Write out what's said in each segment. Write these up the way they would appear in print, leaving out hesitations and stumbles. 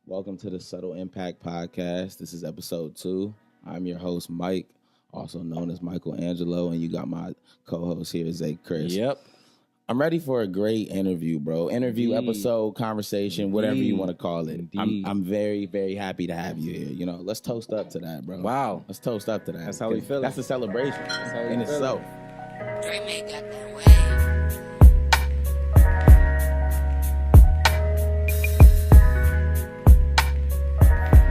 Welcome to the Subtle Impact Podcast. This is episode 2. I'm your host, Mike, also known as Michelangelo, and you got my co-host here, Zay Chris. Yep. I'm ready for a great interview, bro. Interview, episode, conversation, whatever you want to call it. I'm very, very happy to have you here. You know, let's toast up to that, bro. Wow. Let's toast up to that. That's how we feel. That's a celebration in itself.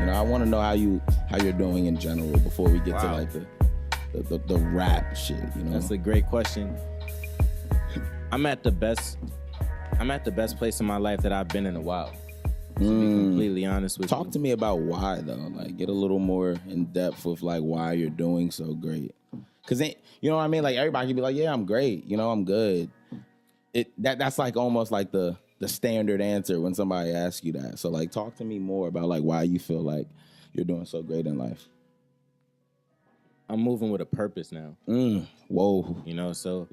I want to know how you're doing in general before we get to like the rap shit. You know, that's a great question. I'm at the best place in my life that I've been in a while. To be completely honest with you. Talk to me about why though. Like, get a little more in depth with like why you're doing so great. Cause you know what I mean. Like everybody can be like, yeah, I'm great. You know, I'm good. That's like almost like the standard answer when somebody asks you that. So like, talk to me more about like why you feel like you're doing so great in life. I'm moving with a purpose now. Whoa. You know, so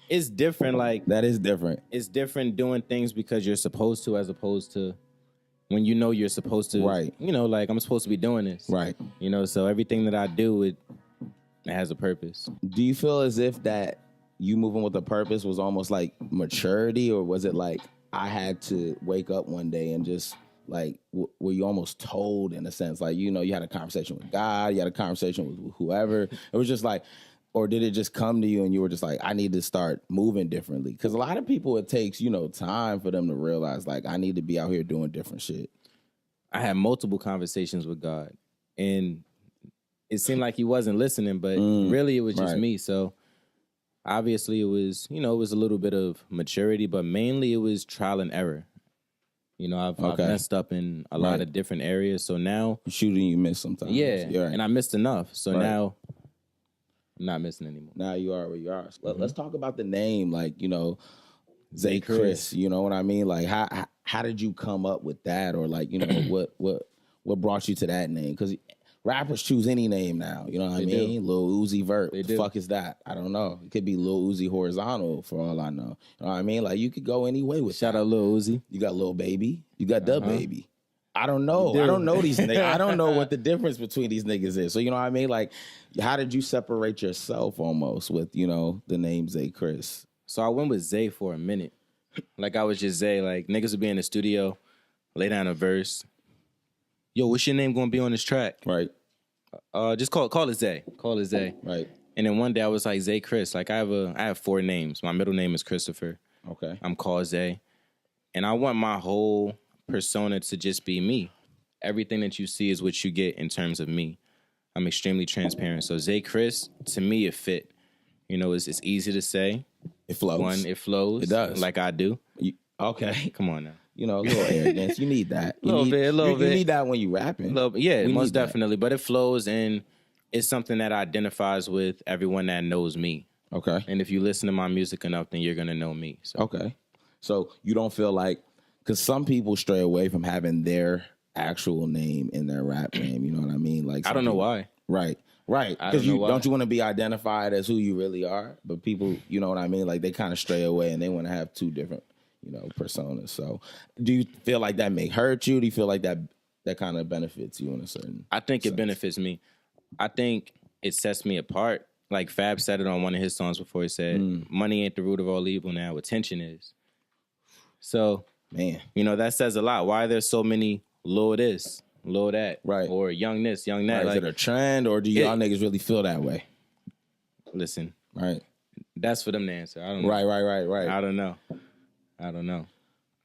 it's different. Like that is different. It's different doing things because you're supposed to, as opposed to when you know you're supposed to. Right. You know, like I'm supposed to be doing this. Right. You know, so everything that I do, it has a purpose. Do you feel as if that you moving with a purpose was almost like maturity, or was it like I had to wake up one day and just like, were you almost told in a sense? Like, you know, you had a conversation with God, you had a conversation with whoever. It was just like, or did it just come to you and you were just like, I need to start moving differently? Because a lot of people, it takes, you know, time for them to realize, like, I need to be out here doing different shit. I had multiple conversations with God, and it seemed like he wasn't listening, but really it was just me. So obviously it was, you know, it was a little bit of maturity, but mainly it was trial and error. You know, I've messed up in a lot of different areas. So now shooting, you miss sometimes. Yeah. And I missed enough. So now I'm not missing anymore. Now you are where you are. So let's talk about the name, like, you know, Zay Chris. You know what I mean? Like, how did you come up with that? Or like, you know, what brought you to that name? Because rappers choose any name now. You know what I mean? Lil Uzi Vert. The fuck is that? I don't know. It could be Lil Uzi Horizontal for all I know. You know what I mean? Like, you could go any way with Shout out Lil Uzi. You got Lil Baby. You got Da Baby. I don't know. I don't know these niggas. I don't know what the difference between these niggas is. So, you know what I mean? Like, how did you separate yourself almost with, you know, the name Zay Chris? So I went with Zay for a minute. Like, I was just Zay. Like, niggas would be in the studio, lay down a verse. Yo, what's your name gonna be on this track? Right. Just call it Zay. Call it Zay. Right. And then one day I was like, Zay Chris. Like, I have 4 names. My middle name is Christopher. Okay. I'm called Zay. And I want my whole persona to just be me. Everything that you see is what you get in terms of me. I'm extremely transparent. So Zay Chris, to me, it fit. You know, it's easy to say. It flows. It flows. It does. Like I do. Okay. Come on now. You know, a little arrogance. You need that. A little bit. You need that when you rapping. Yeah, most definitely. But it flows, and it's something that identifies with everyone that knows me. Okay. And if you listen to my music enough, then you're going to know me. So. Okay. So you don't feel like, because some people stray away from having their actual name in their rap name. You know what I mean? Like, I don't know why. Right. Because don't you want to be identified as who you really are? But people, you know what I mean? Like, they kind of stray away and they want to have 2 different, you know, personas. So do you feel like that may hurt you? Do you feel like that kind of benefits you in a certain I think sense? It benefits me. I think it sets me apart. Like Fab said it on one of his songs before. He said, money ain't the root of all evil now. Attention is. So, man, you know, that says a lot. Why are there so many Lil this, Lil that, right? Or young this, young that? Right. Like, is it a trend, or do y'all niggas really feel that way? Listen. Right. That's for them to answer. I don't know. Right. I don't know.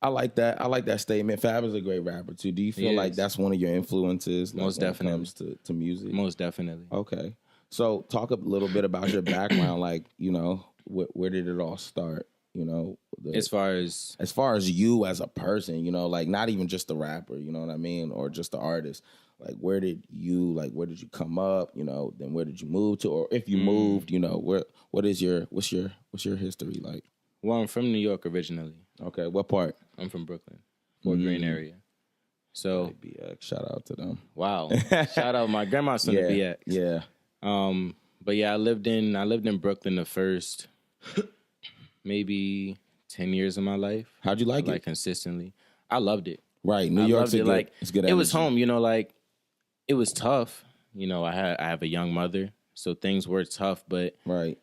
I like that. I like that statement. Fab is a great rapper too. Do you feel like that's one of your influences? Most definitely. When it comes to music. Most definitely. Okay. So talk a little bit about your background. Like, you know, where did it all start? You know, as far as you as a person, you know, like not even just the rapper, you know what I mean, or just the artist. Like, where did you come up? You know, then where did you move to, or if you moved, you know, what's your history like? Well, I'm from New York originally. Okay, what part? I'm from Brooklyn, Fort Greene area. So BX, shout out to them. Wow, shout out my grandma's from the BX. Yeah. But yeah, I lived in Brooklyn the first maybe 10 years of my life. How'd you like it? Like consistently. I loved it. Right. New York's loved it. Like, it's good it was energy. home, you know, like it was tough. You know, I have a young mother, so things were tough, but Right.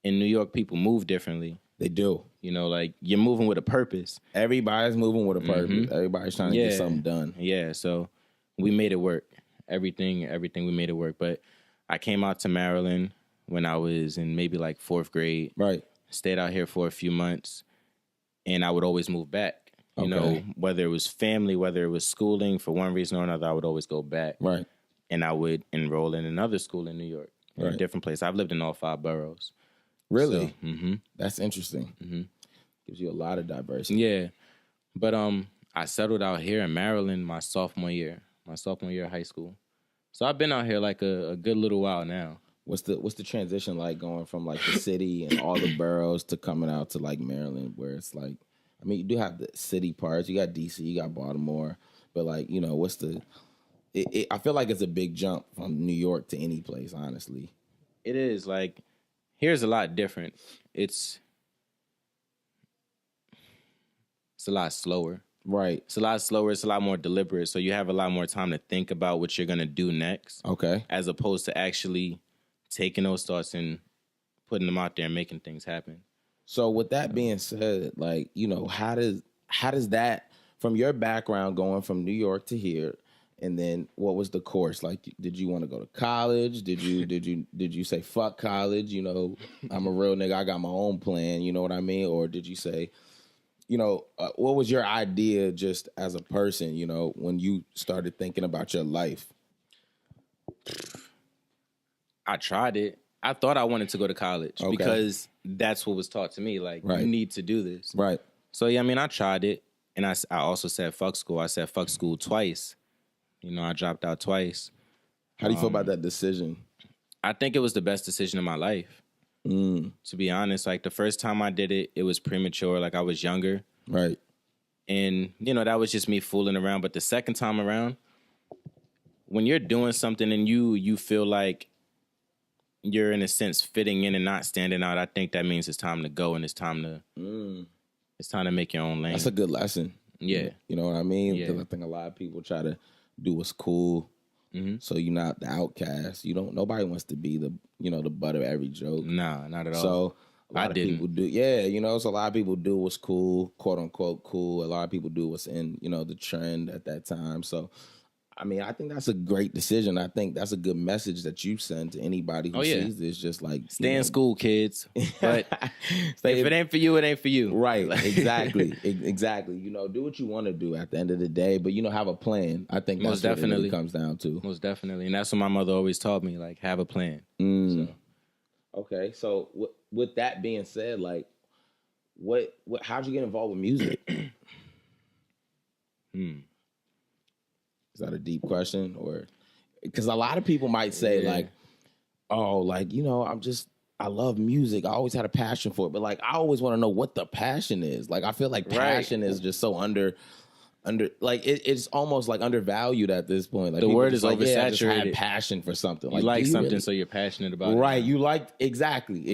in New York, people move differently. They do. You know, like you're moving with a purpose. Everybody's moving with a purpose. Everybody's trying to get something done. Yeah, so we made it work. Everything we made it work. But I came out to Maryland when I was in maybe like 4th grade. Right. Stayed out here for a few months, and I would always move back. You know, whether it was family, whether it was schooling, for one reason or another, I would always go back. Right. And I would enroll in another school in New York, in a different place. I've lived in all 5 boroughs. Really? So, That's interesting. Gives you a lot of diversity. Yeah. But I settled out here in Maryland my sophomore year of high school. So I've been out here like a good little while now. What's the transition like going from like the city and all the boroughs to coming out to like Maryland, where it's like, I mean, you do have the city parts. You got DC, you got Baltimore, but like, you know, what's the? I feel like it's a big jump from New York to any place, honestly. It is. Like, here's a lot different. It's a lot slower. Right. It's a lot slower. It's a lot more deliberate. So you have a lot more time to think about what you're going to do next. Okay. As opposed to actually taking those thoughts and putting them out there and making things happen. So with that being said, like, you know, how does that, from your background going from New York to here, and then what was the course? Like, did you want to go to college? Did you say fuck college? You know, I'm a real nigga. I got my own plan. You know what I mean? Or did you say, you know, what was your idea just as a person, you know, when you started thinking about your life? I tried it. I thought I wanted to go to college because that's what was taught to me. Like, you need to do this. Right. So, yeah, I mean, I tried it. And I also said fuck school. I said fuck school twice. You know, I dropped out twice. How do you feel about that decision? I think it was the best decision of my life. To be honest, like the first time I did it, it was premature. Like I was younger. Right. And, you know, that was just me fooling around. But the second time around, when you're doing something and you feel like you're in a sense fitting in and not standing out, I think that means it's time to go and it's time to make your own lane. That's a good lesson. Yeah. You know what I mean? Yeah. Because I think a lot of people try to do what's cool. So you're not the outcast. Nobody wants to be the butt of every joke. Nah, not at all. So a lot of people do. Yeah, you know, so a lot of people do what's cool, quote unquote cool. A lot of people do what's in, you know, the trend at that time. So I mean, I think that's a great decision. I think that's a good message that you send to anybody who sees this. Just like stay in school, kids. But if it ain't for you, it ain't for you. Right. Exactly. Exactly. You know, do what you want to do at the end of the day, but you know, have a plan. I think that's what it really comes down to. Most definitely, and that's what my mother always taught me. Like, have a plan. So. Okay. So with that being said, like, how'd you get involved with music? Is that a deep question? Or because a lot of people might say like, oh, like, you know, I love music. I always had a passion for it. But like, I always want to know what the passion is. Like, I feel like passion is just so under like it's almost like undervalued at this point. Like the word is like, oversaturated. I just had passion for something. You like something, really? So you're passionate about it. Right. You like exactly.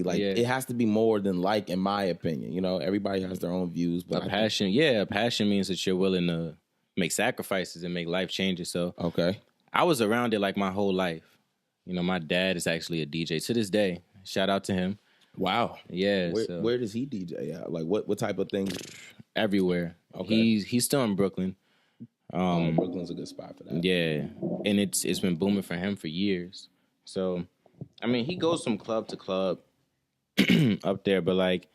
Like it has to be more than like, in my opinion. You know, everybody has their own views. But a passion means that you're willing to make sacrifices and make life changes. So I was around it like my whole life. You know, my dad is actually a DJ to this day. Shout out to him. Wow. Yeah. Where does he DJ at? Like what type of things? Everywhere. Okay. He's still in Brooklyn. Brooklyn's a good spot for that. Yeah. And it's been booming for him for years. So I mean, he goes from club to club up there, but like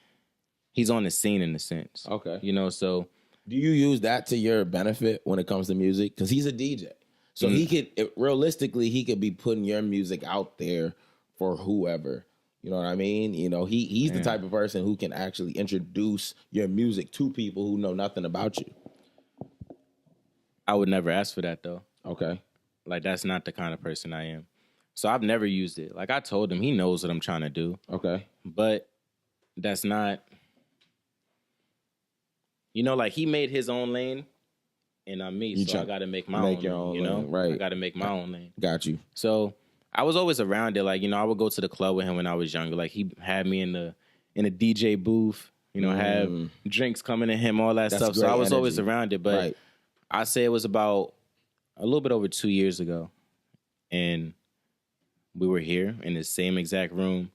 he's on the scene in a sense. Okay. You know, so do you use that to your benefit when it comes to music? Because he's a DJ. So he could, realistically, he could be putting your music out there for whoever. You know what I mean? You know, he's the type of person who can actually introduce your music to people who know nothing about you. I would never ask for that, though. Okay. Like, that's not the kind of person I am. So I've never used it. Like, I told him, he knows what I'm trying to do. Okay. But that's not... You know, like, he made his own lane, and I'm me, so I got to make my own lane, you know? Right. I got to make my own lane. Got you. So I was always around it. Like, you know, I would go to the club with him when I was younger. Like, he had me in a DJ booth. have drinks coming to him, all that stuff. So I was always around it. But I say it was about a little bit over 2 years ago. And we were here in the same exact room.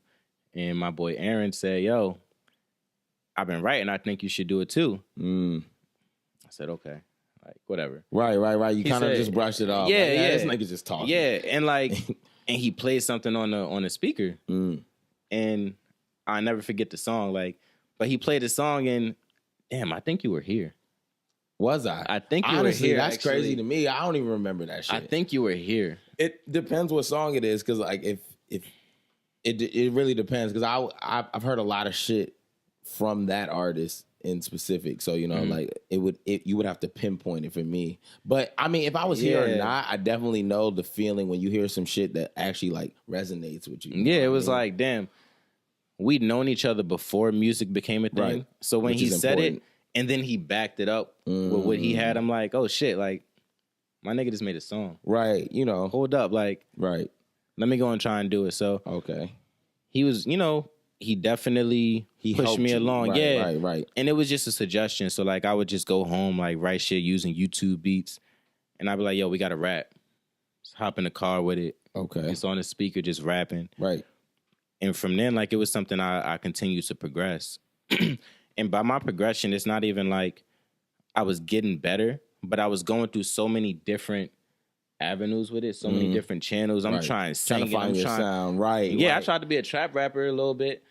And my boy Aaron said, yo, I've been writing. I think you should do it too. I said, okay. Like, whatever. Right. You kind of just brushed it off. Yeah, like, yeah. This nigga just talking. Yeah, and like, and he played something on the speaker. And I never forget the song. Like, but he played the song and, damn, I think you were here. Was I? I think you Honestly, were here. That's actually. crazy to me. I don't even remember that shit. I think you were here. It depends what song it is, because like if it really depends, because I've heard a lot of shit from that artist in specific. So like you would have to pinpoint it for me. But I mean, if I was here or not, I definitely know the feeling when you hear some shit that actually like resonates with you. Yeah, it was like, damn, we'd known each other before music became a thing. Right. So when he said it and then he backed it up with what he had, I'm like, oh shit, like my nigga just made a song. Right, Hold up, like, right. Let me go and try and do it. So okay. He was, he definitely pushed me along. Right, right. And it was just a suggestion. So like I would just go home, like write shit using YouTube beats. And I'd be like, yo, we gotta rap. Just hop in the car with it. Okay. It's on the speaker, just rapping. Right. And from then, like, it was something I continued to progress. And by my progression, it's not even like I was getting better, but I was going through so many different avenues with it, so many different channels. I'm trying to sing, to find your sound. Right. Yeah, right. I tried to be a trap rapper a little bit.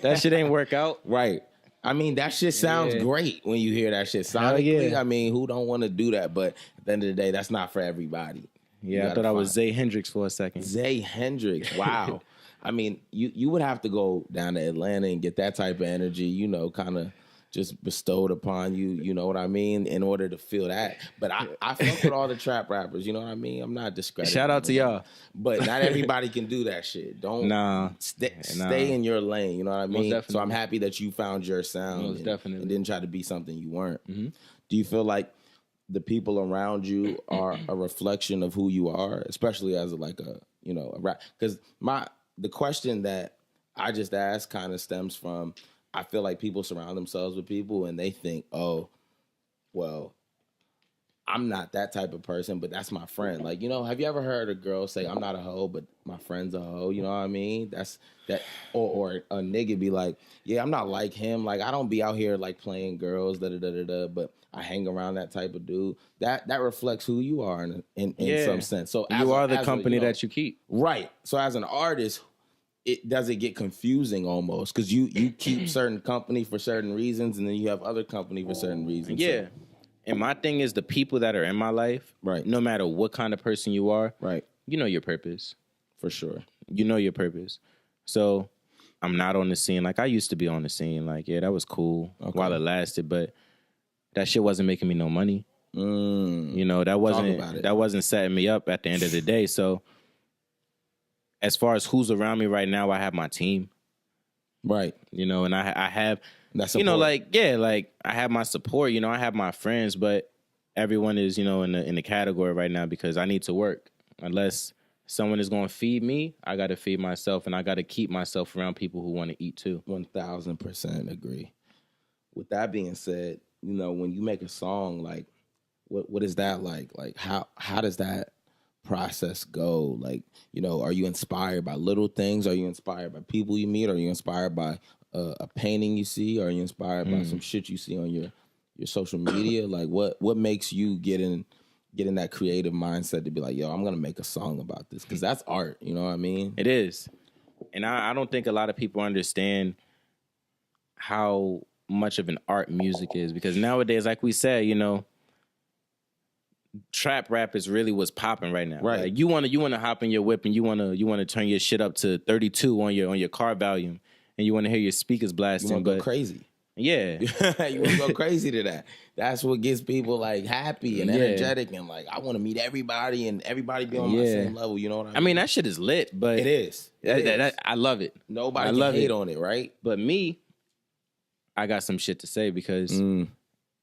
That shit ain't work out. Right. I mean, that shit sounds great when you hear that shit sonically. I mean, who don't want to do that? But at the end of the day, that's not for everybody. Yeah, I thought I was Zay Hendrix for a second. Zay Hendrix. Wow. I mean, you would have to go down to Atlanta and get that type of energy, kind of just bestowed upon you, you know what I mean, in order to feel that. But I fuck with all the trap rappers, you know what I mean? I'm not discrediting. Shout out to y'all. But not everybody can do that shit. Don't stay in your lane, you know what I mean? So I'm happy that you found your sound and didn't try to be something you weren't. Mm-hmm. Do you feel like the people around you are a reflection of who you are, especially as a rap? Because the question that I just asked kind of stems from, I feel like people surround themselves with people and they think, oh, well, I'm not that type of person, but that's my friend. Like, have you ever heard a girl say, I'm not a hoe, but my friend's a hoe? You know what I mean? That's that. Or a nigga be like, yeah, I'm not like him. Like, I don't be out here like playing girls, but I hang around that type of dude. That reflects who you are in some sense. So you are the company that you keep. Right. So as an artist, it doesn't get confusing almost, because you keep certain company for certain reasons, and then you have other company for certain reasons. Yeah. So. And my thing is, the people that are in my life, right, no matter what kind of person you are, right, you know your purpose. For sure. You know your purpose. So I'm not on the scene. Like, I used to be on the scene. Like, yeah, that was cool while it lasted, but that shit wasn't making me no money. That wasn't setting me up at the end of the day. So as far as who's around me right now, I have my team. Right. And I have, that's I have my support, I have my friends, but everyone is, in the category right now because I need to work. Unless someone is going to feed me, I got to feed myself, and I got to keep myself around people who want to eat too. 1000% agree. With that being said, when you make a song, like, what is that like? Like, how does that process go? Like, are you inspired by little things? Are you inspired by people you meet? Are you inspired by a painting you see? Are you inspired by some shit you see on your social media? Like, what makes you get in that creative mindset to be like, yo, I'm gonna make a song about this? Because that's art, you know what I mean? It is. And I don't think a lot of people understand how much of an art music is, because nowadays, like we said, trap rap is really what's popping right now. Right. Like, you wanna hop in your whip and you wanna turn your shit up to 32 on your car volume, and you wanna hear your speakers blasting. You wanna go crazy. Yeah. You wanna go crazy to that. That's what gets people like happy and energetic and like, I wanna meet everybody and everybody be on my same level. You know what I mean? I mean, that shit is lit, but it is. I love it. Nobody can hate on it, right? But me, I got some shit to say, because ain't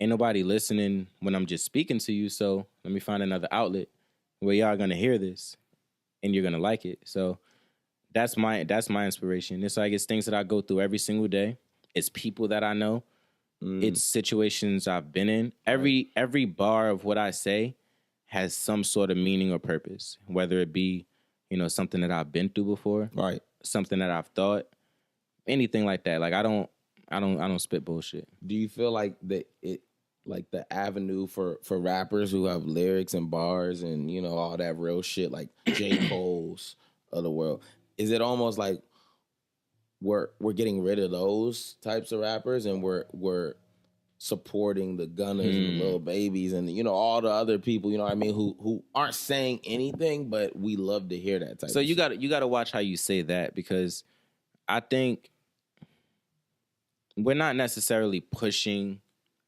nobody listening when I'm just speaking to you. So let me find another outlet where y'all gonna hear this and you're gonna like it. So that's my inspiration. It's like, it's things that I go through every single day. It's people that I know. It's situations I've been in. Every bar of what I say has some sort of meaning or purpose, whether it be, something that I've been through before, Right. something that I've thought, anything like that. Like I don't spit bullshit. Do you feel like like the avenue for rappers who have lyrics and bars and all that real shit, like J. Cole's of the world, is it almost like we're getting rid of those types of rappers and we're supporting the Gunners and the Lil Babies and all the other people, what I mean, who aren't saying anything, but we love to hear that type. So of you got to watch how you say that, because I think we're not necessarily pushing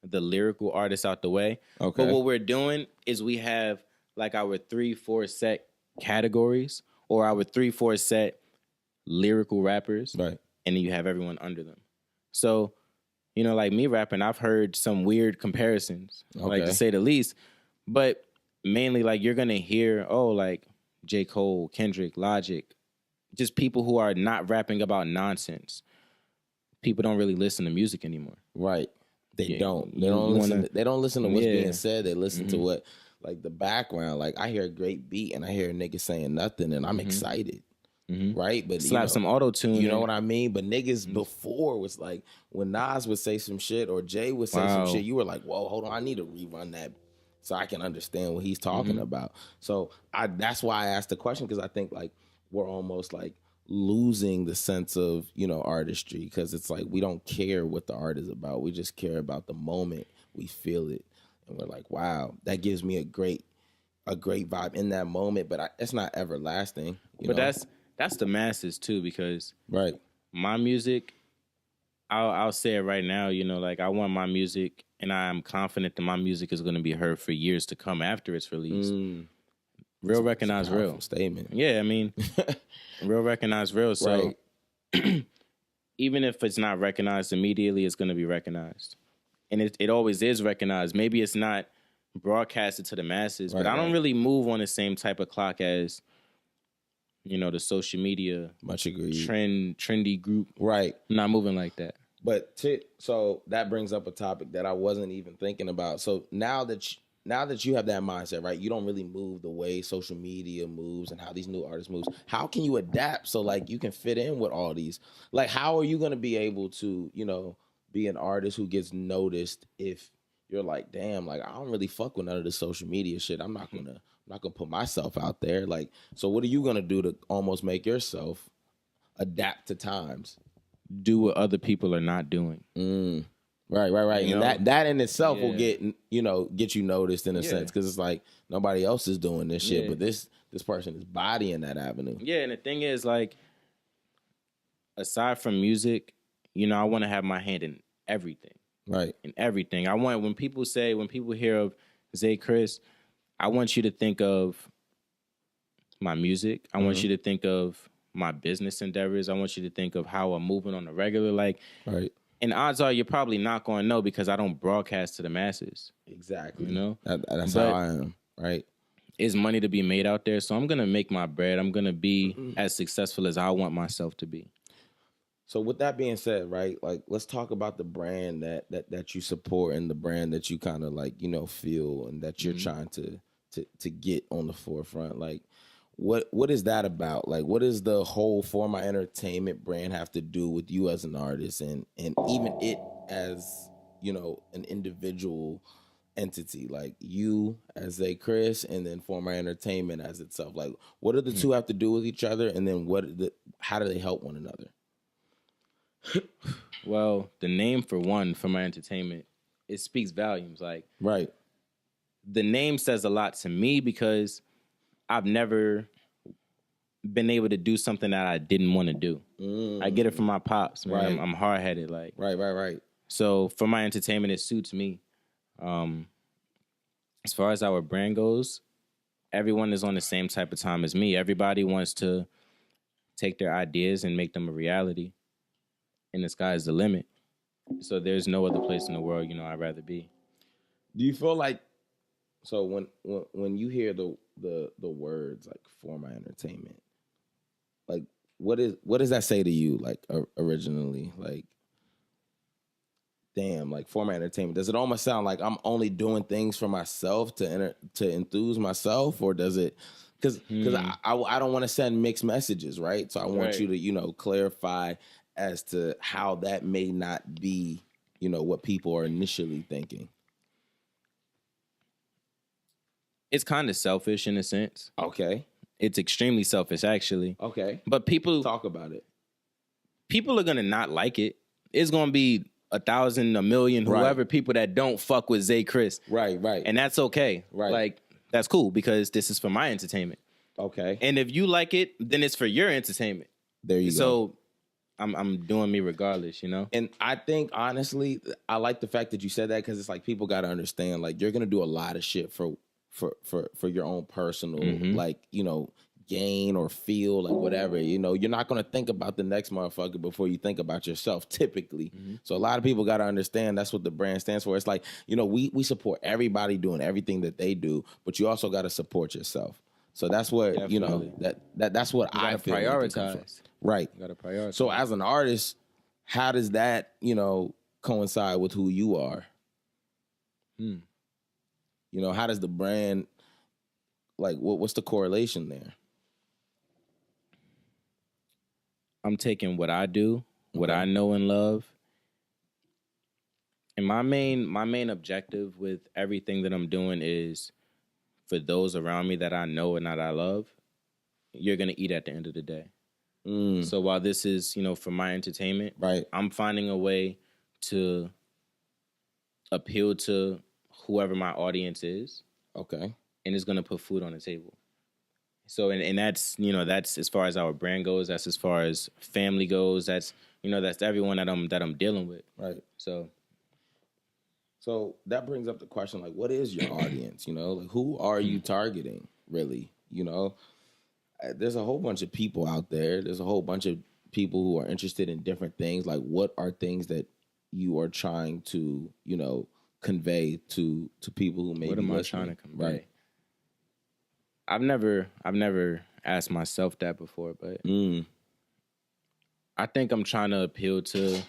the lyrical artists out the way. Okay. But what we're doing is we have like our 3-4 set categories, or our 3-4 set lyrical rappers. Right. And then you have everyone under them. So, like me rapping, I've heard some weird comparisons, like to say the least. But mainly, like, you're going to hear, like J. Cole, Kendrick, Logic, just people who are not rapping about nonsense. People don't really listen to music anymore. Right. They don't. They don't listen. They don't listen to what's being said. They listen to what, like, the background. Like, I hear a great beat and I hear a nigga saying nothing and I'm excited. Right? But slap some auto tune. You know what I mean? But niggas before was like, when Nas would say some shit or Jay would say some shit, you were like, whoa, hold on, I need to rerun that so I can understand what he's talking about. So that's why I asked the question, because I think like we're almost like losing the sense of, artistry, because it's like we don't care what the art is about. We just care about the moment. We feel it. And we're like, wow, that gives me a great vibe in that moment, but it's not everlasting. But that's the masses too, because right, my music, I'll say it right now, like I want my music, and I'm confident that my music is going to be heard for years to come after it's released. Real recognize real statement. Yeah, I mean, real recognize real. So even if it's not recognized immediately, it's going to be recognized, and it always is recognized. Maybe it's not broadcasted to the masses, but I don't really move on the same type of clock as the social media much agreed trendy group. Right. I'm not moving like that. But so that brings up a topic that I wasn't even thinking about. So now that you have that mindset, right, you don't really move the way social media moves and how these new artists moves. How can you adapt so like you can fit in with all these? Like, how are you going to be able to, be an artist who gets noticed if you're like, damn, like I don't really fuck with none of the social media shit. I'm not gonna put myself out there. Like, so what are you gonna do to almost make yourself adapt to times? Do what other people are not doing. Right. And that in itself will get you noticed in a sense, because it's like nobody else is doing this shit, but this person is bodying that avenue. Yeah, and the thing is, like, aside from music, I want to have my hand in everything. Right. In everything. I want, when people hear of Zay Chris, I want you to think of my music. I want you to think of my business endeavors. I want you to think of how I'm moving on a regular, like, right. And odds are you're probably not going to know, because I don't broadcast to the masses. Exactly. That's how I am. Right. Is money to be made out there. So I'm going to make my bread. I'm going to be as successful as I want myself to be. So with that being said, right, like, let's talk about the brand that you support and the brand that you kind of like, feel and that you're trying to get on the forefront. Like, what is that about? Like, what does the whole For My Entertainment brand have to do with you as an artist and even it as, an individual entity, like you as a Chris and then For My Entertainment as itself? Like, what do the two have to do with each other, and then how do they help one another? Well, the name, for one, For My Entertainment, it speaks volumes. Like, right, the name says a lot to me, because I've never been able to do something that I didn't want to do. I get it from my pops, man. Right. I'm hard-headed, like. Right. So For My Entertainment, it suits me. As far as our brand goes, everyone is on the same type of time as me. Everybody wants to take their ideas and make them a reality. And the sky is the limit. So there's no other place in the world, I'd rather be. Do you feel like, so when you hear the words like For My Entertainment, like what does that say to you, like originally? Like, damn, like for my entertainment, does it almost sound like I'm only doing things for myself to enthuse myself, or does it? Because I don't want to send mixed messages, right? So I want you to clarify as to how that may not be, what people are initially thinking. It's kind of selfish in a sense. Okay. It's extremely selfish, actually. Okay. But people talk about it. People are gonna not like it. It's gonna be 1,000, 1,000,000, whoever people that don't fuck with Zay Chris. Right. And that's okay. Right. Like, that's cool because this is for my entertainment. Okay. And if you like it, then it's for your entertainment. There you go. So I'm doing me regardless, And I think honestly, I like the fact that you said that because it's like people got to understand, like you're gonna do a lot of shit for your own personal, like gain or feel, like whatever. You're not gonna think about the next motherfucker before you think about yourself, typically. So a lot of people got to understand that's what the brand stands for. It's like we support everybody doing everything that they do, but you also got to support yourself. So that's what that's what I feel. Prioritize. Right. You gotta prioritize. So as an artist, how does that, coincide with who you are? How does the brand, like, what's the correlation there? I'm taking what I do, what I know and love, and my main objective with everything that I'm doing is for those around me that I know and that I love, you're gonna eat at the end of the day. So while this is, for my entertainment, right, I'm finding a way to appeal to whoever my audience is. Okay. And it's gonna put food on the table. So and that's that's as far as our brand goes. That's as far as family goes. That's that's everyone that I'm dealing with. Right. So that brings up the question, like, what is your audience? Like, who are you targeting, really? There's a whole bunch of people out there. There's a whole bunch of people who are interested in different things. Like, what are things that you are trying to convey to people who may be listening? What am I trying to convey? Right. I've never asked myself that before, but I think I'm trying to appeal to,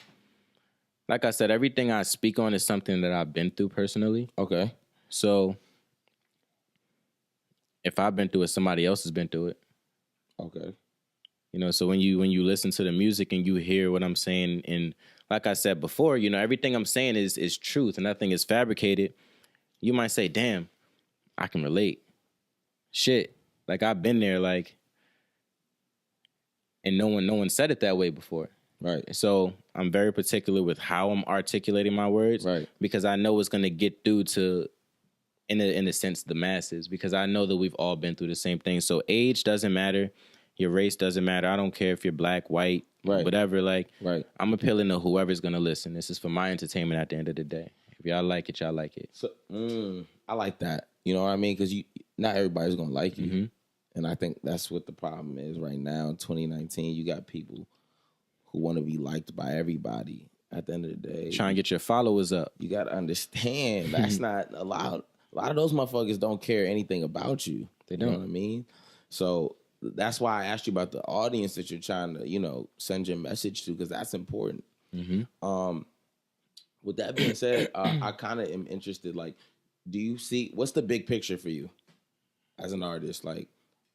like I said, everything I speak on is something that I've been through personally. Okay. So if I've been through it, somebody else has been through it. Okay. So when you listen to the music and you hear what I'm saying, and like I said before, everything I'm saying is truth and nothing is fabricated. You might say, damn, I can relate. Shit, like I've been there, like, and no one said it that way before. Right. So I'm very particular with how I'm articulating my words. Right. Because I know it's gonna get through to, in a sense, the masses, because I know that we've all been through the same thing. So age doesn't matter. Your race doesn't matter. I don't care if you're black, white, whatever. Like, I'm appealing to whoever's gonna listen. This is for my entertainment at the end of the day. If y'all like it, y'all like it. So I like that. You know what I mean? Because not everybody's gonna like you, and I think that's what the problem is right now in 2019. You got people who want to be liked by everybody. At the end of the day, trying to get your followers up. You got to understand that's not allowed. A lot of those motherfuckers don't care anything about you. They don't. You know what I mean? So that's why I asked you about the audience that you're trying to, send your message to, because that's important. With that being said, I kind of am interested. Like, do you see what's the big picture for you as an artist? Like,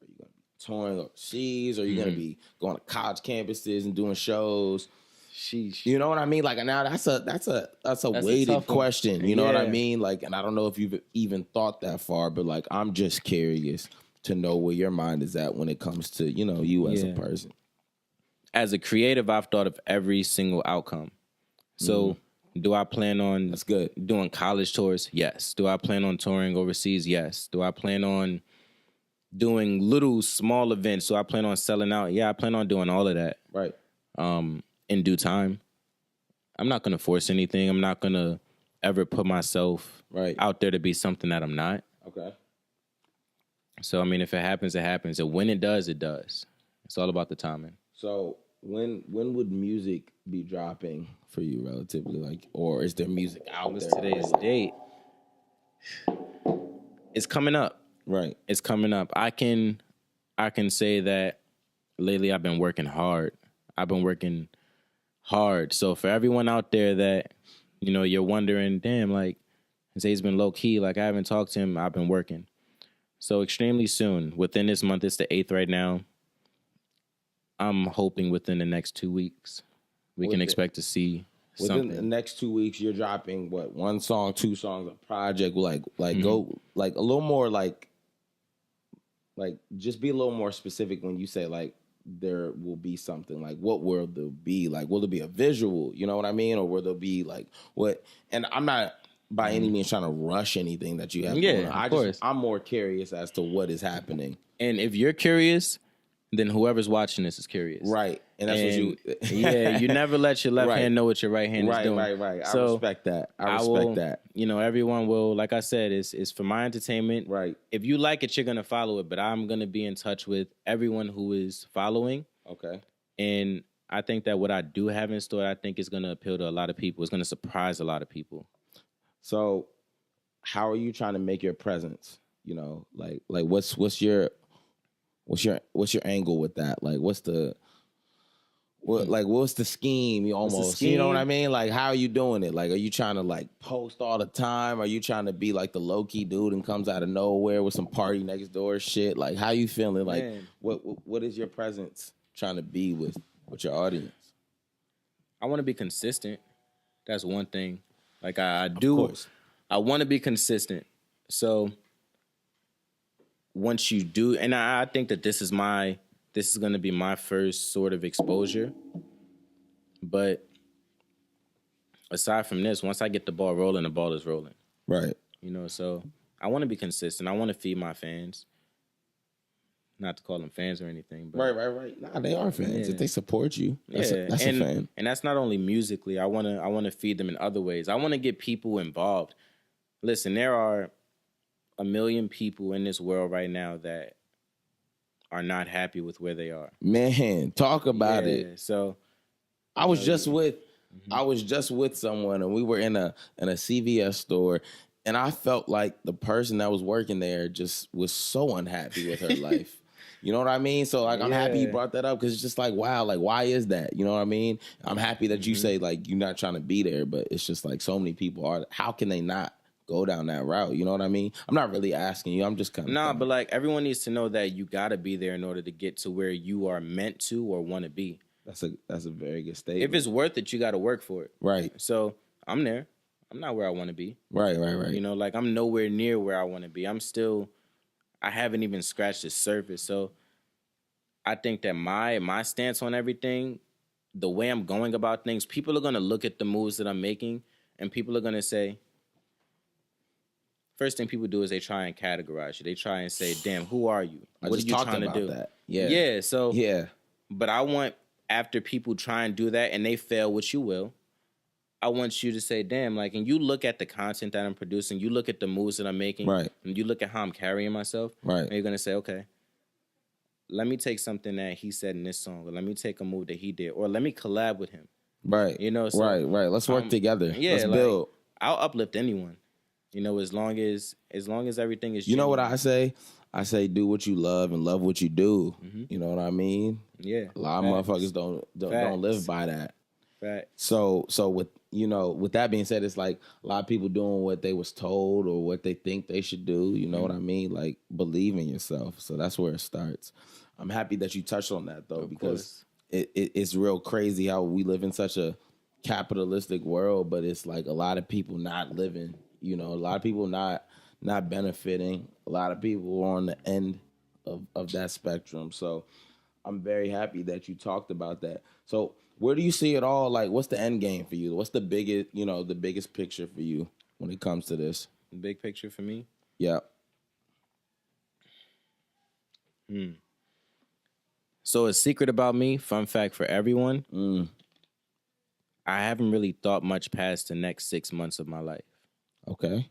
are you gonna be touring overseas? Are you gonna be going to college campuses and doing shows? Sheesh. You know what I mean? Like, now that's a weighted question. You know what I mean? Like, and I don't know if you've even thought that far, but like, I'm just curious to know where your mind is at when it comes to, you as a person. As a creative, I've thought of every single outcome. So do I plan on doing college tours? Yes. Do I plan on touring overseas? Yes. Do I plan on doing little small events? Do I plan on selling out? Yeah, I plan on doing all of that. Right. In due time. I'm not going to force anything. I'm not going to ever put myself out there to be something that I'm not. Okay. So, I mean, if it happens, it happens. And when it does, it does. It's all about the timing. So when would music be dropping for you relatively? Like, or is there music out there? Today's date? It's coming up. Right. It's coming up. I can say that lately I've been working hard. So for everyone out there that, you're wondering, damn, like, Zay's been low key. Like, I haven't talked to him. I've been working. So extremely soon, within this month, it's the 8th right now. I'm hoping within the next 2 weeks, we can expect to see something. Within the next 2 weeks, you're dropping what, 1 song, 2 songs, a project, like go like a little more like just be a little more specific when you say like there will be something. Like what will there be? Like will there be a visual? You know what I mean? Or will there be like what? And I'm not by any means trying to rush anything that you have going on. Of course. I'm more curious as to what is happening. And if you're curious, then whoever's watching this is curious. Right. And that's what you... Yeah, you never let your left hand know what your right hand is doing. Right. I respect that. I respect that. Everyone will, like I said, it's for my entertainment. Right. If you like it, you're going to follow it. But I'm going to be in touch with everyone who is following. Okay. And I think that what I do have in store, I think is going to appeal to a lot of people. It's going to surprise a lot of people. So how are you trying to make your presence? Like what's your angle with that? Like what's the scheme? You know what I mean? Like how are you doing it? Like are you trying to like post all the time? Are you trying to be like the low key dude and comes out of nowhere with some party next door shit? Like how you feeling? Like what is your presence trying to be with your audience? I want to be consistent. That's one thing. Like I do. I want to be consistent. So once you do, and I think that this is going to be my first sort of exposure. But aside from this, once I get the ball rolling, the ball is rolling. Right. So I want to be consistent. I want to feed my fans. Not to call them fans or anything. But right. Nah, they are fans. If they support you, that's a fan. And that's not only musically. I want to feed them in other ways. I want to get people involved. Listen, there are 1 million people in this world right now that are not happy with where they are. Man, talk about it. So I was just with someone, and we were in a CVS store, and I felt like the person that was working there just was so unhappy with her life. You know what I mean? So like I'm happy you brought that up, because it's just like, wow, like why is that? You know what I mean? I'm happy that you say like you're not trying to be there, but it's just like so many people are. How can they not go down that route? You know what I mean? I'm not really asking you. I'm just kind of but like everyone needs to know that you got to be there in order to get to where you are meant to or want to be. That's a very good statement. If it's worth it, you got to work for it. Right. So I'm there. I'm not where I want to be. Right. Like I'm nowhere near where I want to be. I haven't even scratched the surface. So I think that my stance on everything, the way I'm going about things, people are going to look at the moves that I'm making, and people are going to say, first thing people do is they try and categorize you. They try and say, damn, who are you? What are you trying to do? That. Yeah. So yeah. But I want, after people try and do that and they fail, which you will, I want you to say, damn, like, and you look at the content that I'm producing, you look at the moves that I'm making, right, and you look at how I'm carrying myself, right, and you're going to say, okay, let me take something that he said in this song, or let me take a move that he did, or let me collab with him. Right. So, right. Let's work together. Yeah, let's build. I'll uplift anyone. As long as everything is genuine. You know what I say? I say do what you love and love what you do. Mm-hmm. You know what I mean? Yeah. A lot of motherfuckers don't live by that. Facts. So with that being said, it's like a lot of people doing what they was told or what they think they should do. You know what I mean? Like believe in yourself. So that's where it starts. I'm happy that you touched on that though, because it's real crazy how we live in such a capitalistic world, but it's like a lot of people not living. A lot of people not benefiting. A lot of people are on the end of that spectrum. So I'm very happy that you talked about that. So where do you see it all? Like, what's the end game for you? What's the biggest picture for you when it comes to this? The big picture for me? Yeah. So a secret about me, fun fact for everyone, I haven't really thought much past the next 6 months of my life. Okay.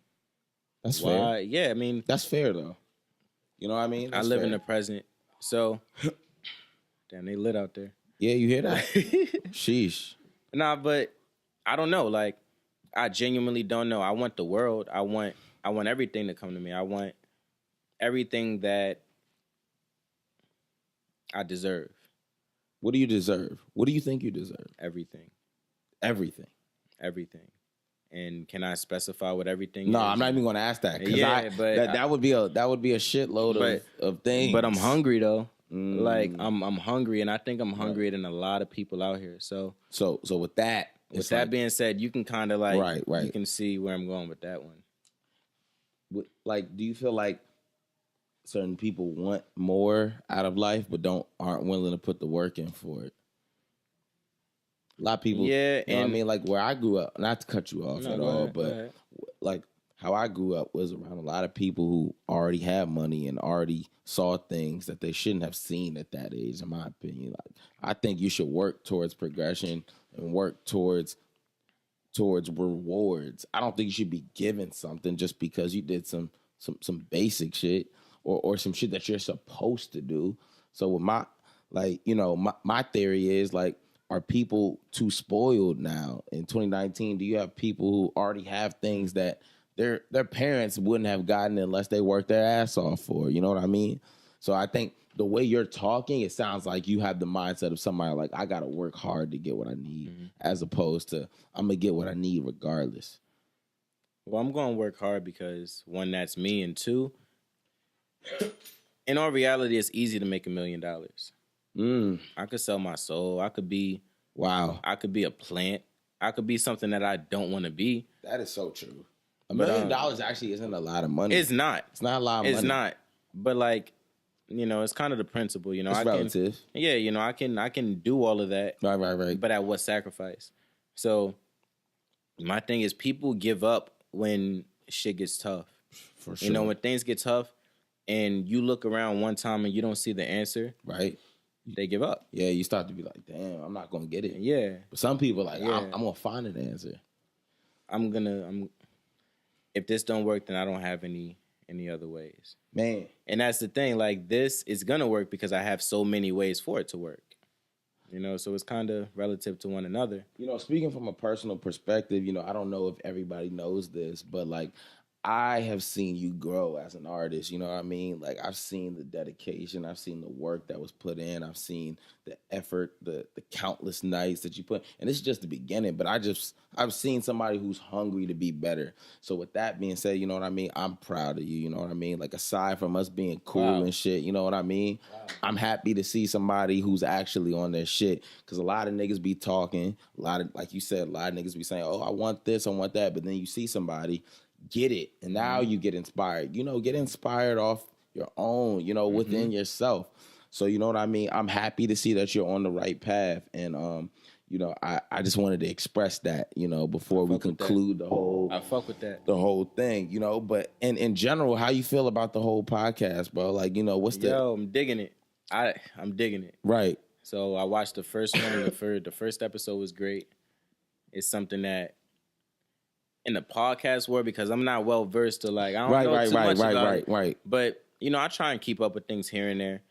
That's fair. Yeah, I mean. That's fair, though. You know what I mean? I live in the present. So, damn, they lit out there. Yeah, you hear that? Sheesh. Nah, but I don't know. Like, I genuinely don't know. I want the world. I want everything to come to me. I want everything that I deserve. What do you deserve? What do you think you deserve? Everything. Everything. Everything. And can I specify what everything No, is? I'm not even going to ask that. Yeah, but that would be a shitload of things. But I'm hungry though. Like I'm hungry, and I think I'm hungrier than a lot of people out here. So with that, being said, you can kind of like right. You can see where I'm going with that one. Like, do you feel like certain people want more out of life, but aren't willing to put the work in for it? A lot of people, yeah, you know what I mean? Like where I grew up, not to cut you off at all, but like how I grew up was around a lot of people who already had money and already saw things that they shouldn't have seen at that age, in my opinion. Like, I think you should work towards progression and work towards rewards. I don't think you should be given something just because you did some basic shit or some shit that you're supposed to do. So with my, like, you know, my theory is like, are people too spoiled now in 2019? Do you have people who already have things that their parents wouldn't have gotten unless they worked their ass off for? You know what I mean? So I think the way you're talking, it sounds like you have the mindset of somebody like, I got to work hard to get what I need, as opposed to I'm going to get what I need regardless. Well, I'm going to work hard because, one, that's me, and two, in all reality, it's easy to make $1 million. I could sell my soul. I could be I could be a plant. I could be something that I don't want to be. That is so true. $1 million actually isn't a lot of money. It's not. It's not a lot of money. It's not. But like, you know, it's kind of the principle. You know, it's relative. You know, I can do all of that. Right. But at what sacrifice? So my thing is, people give up when shit gets tough. For sure. You know, when things get tough, and you look around one time and you don't see the answer. Right. They give up. Yeah, you start to be like, damn, I'm not gonna get it. Yeah. But some people are like, I'm gonna find an answer. If this don't work, then I don't have any other ways. Man. And that's the thing, like, this is gonna work because I have so many ways for it to work. You know, so it's kind of relative to one another. You know, speaking from a personal perspective, you know, I don't know if everybody knows this, but like, I have seen you grow as an artist, you know what I mean? Like, I've seen the dedication, I've seen the work that was put in, I've seen the effort, the countless nights that you put, and this is just the beginning, but I've seen somebody who's hungry to be better. So with that being said, you know what I mean? I'm proud of you, you know what I mean? Like, aside from us being cool and shit, you know what I mean? Wow. I'm happy to see somebody who's actually on their shit, because a lot of niggas be talking, like you said, a lot of niggas be saying, oh, I want this, I want that, but then you see somebody get it, and now you get inspired. You know, get inspired off your own, you know, within yourself. So, you know what I mean? I'm happy to see that you're on the right path. And, you know, I just wanted to express that, you know, before we conclude the whole... I fuck with that. The whole thing, you know. But in general, how you feel about the whole podcast, bro? Like, you know, what's the... Yo, I'm digging it. I'm digging it. Right. So I watched the first one. The first episode was great. It's something that... in the podcast world, because I'm not well versed to, like, I don't know too much about it. Right. But, you know, I try and keep up with things here and there,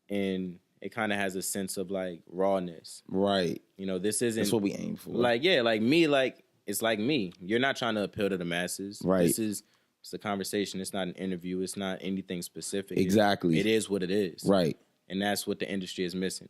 and it kind of has a sense of, like, rawness. Right. You know, this isn't... That's what we aim for. Like, yeah, like me, like, it's like me. You're not trying to appeal to the masses. Right. It's a conversation. It's not an interview. It's not anything specific. Exactly. It is what it is. Right. And that's what the industry is missing.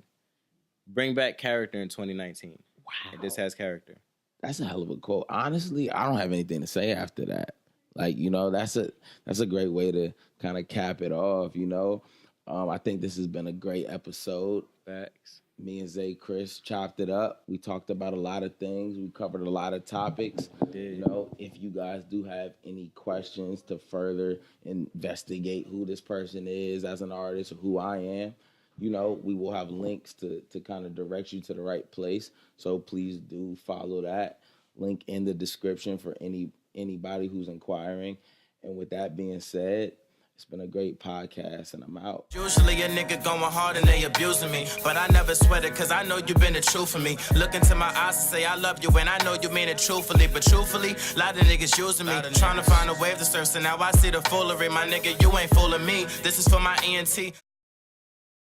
Bring back character in 2019. Wow. And this has character. That's a hell of a quote. Honestly, I don't have anything to say after that. Like, you know, that's a great way to kind of cap it off, you know. I think this has been a great episode. Facts. Me and Zay Chris chopped it up. We talked about a lot of things. We covered a lot of topics. You know, if you guys do have any questions to further investigate who this person is as an artist or who I am, you know, we will have links to kind of direct you to the right place. So please do follow that link in the description for anybody who's inquiring. And with that being said, it's been a great podcast, and I'm out. Usually a nigga going hard and they abusing me, but I never sweat it, cause I know you been the truth for me. Look into my eyes and say I love you, and I know you mean it truthfully, but truthfully, a lot of niggas using me, trying to find a wave to surf, so now I see the foolery. My nigga, you ain't fooling me. This is for my ENT.